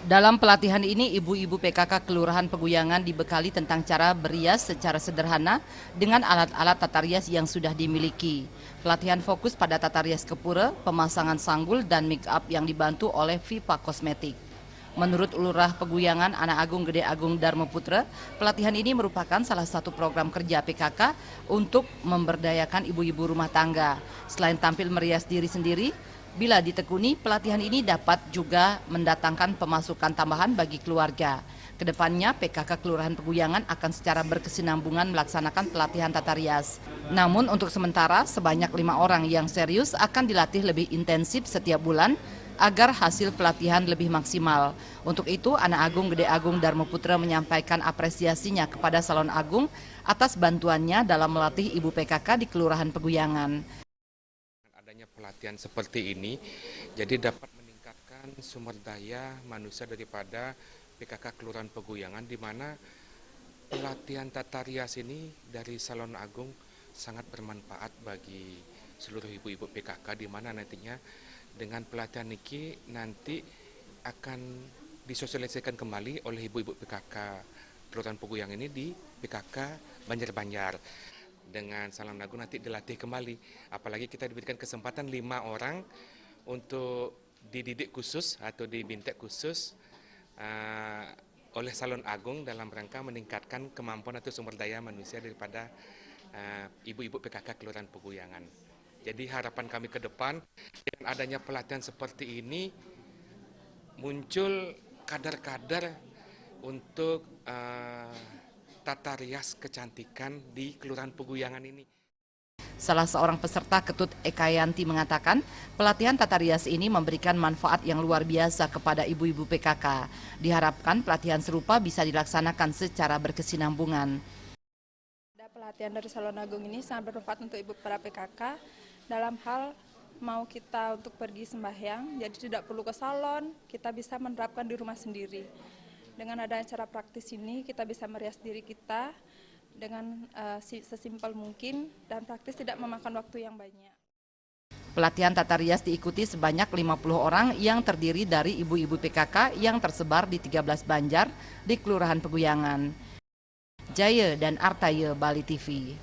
Dalam pelatihan ini, ibu-ibu PKK Kelurahan Peguyangan dibekali tentang cara berias secara sederhana dengan alat-alat tata rias yang sudah dimiliki. Pelatihan fokus pada tata rias kepura, pemasangan sanggul, dan make up yang dibantu oleh Vipa Kosmetik. Menurut Lurah Peguyangan Anak Agung Gede Agung Dharma Putra, pelatihan ini merupakan salah satu program kerja PKK untuk memberdayakan ibu-ibu rumah tangga. Selain tampil merias diri sendiri, bila ditekuni, pelatihan ini dapat juga mendatangkan pemasukan tambahan bagi keluarga. Kedepannya, PKK Kelurahan Peguyangan akan secara berkesinambungan melaksanakan pelatihan tata rias. Namun untuk sementara, sebanyak 5 orang yang serius akan dilatih lebih intensif setiap bulan agar hasil pelatihan lebih maksimal. Untuk itu, Anak Agung Gede Agung Dharma Putra menyampaikan apresiasinya kepada Salon Agung atas bantuannya dalam melatih ibu PKK di Kelurahan Peguyangan. Adanya pelatihan seperti ini, jadi dapat meningkatkan sumber daya manusia daripada PKK Kelurahan Peguyangan, di mana pelatihan tata rias ini dari Salon Agung sangat bermanfaat bagi seluruh ibu-ibu PKK, di mana nantinya dengan pelatihan ini nanti akan disosialisasikan kembali oleh ibu-ibu PKK Kelurahan Peguyangan ini di PKK Banjar-Banjar. Dengan Salon Agung nanti dilatih kembali, apalagi kita diberikan kesempatan 5 orang untuk dididik khusus atau dibintek khusus oleh Salon Agung dalam rangka meningkatkan kemampuan atau sumber daya manusia daripada ibu-ibu PKK Kelurahan Peguyangan. Jadi harapan kami ke depan dengan adanya pelatihan seperti ini muncul kadar-kadar untuk tata rias kecantikan di Kelurahan Peguyangan ini. Salah seorang peserta Ketut Ekayanti mengatakan, pelatihan tata rias ini memberikan manfaat yang luar biasa kepada ibu-ibu PKK. Diharapkan pelatihan serupa bisa dilaksanakan secara berkesinambungan. Pelatihan dari Salon Agung ini sangat bermanfaat untuk ibu para PKK dalam hal mau kita untuk pergi sembahyang, jadi tidak perlu ke salon, kita bisa menerapkan di rumah sendiri. Dengan adanya cara praktis ini, kita bisa merias diri kita dengan sesimpel mungkin dan praktis tidak memakan waktu yang banyak. Pelatihan tata rias diikuti sebanyak 50 orang yang terdiri dari ibu-ibu PKK yang tersebar di 13 banjar di Kelurahan Peguyangan. Jaya dan Artaya, Bali TV.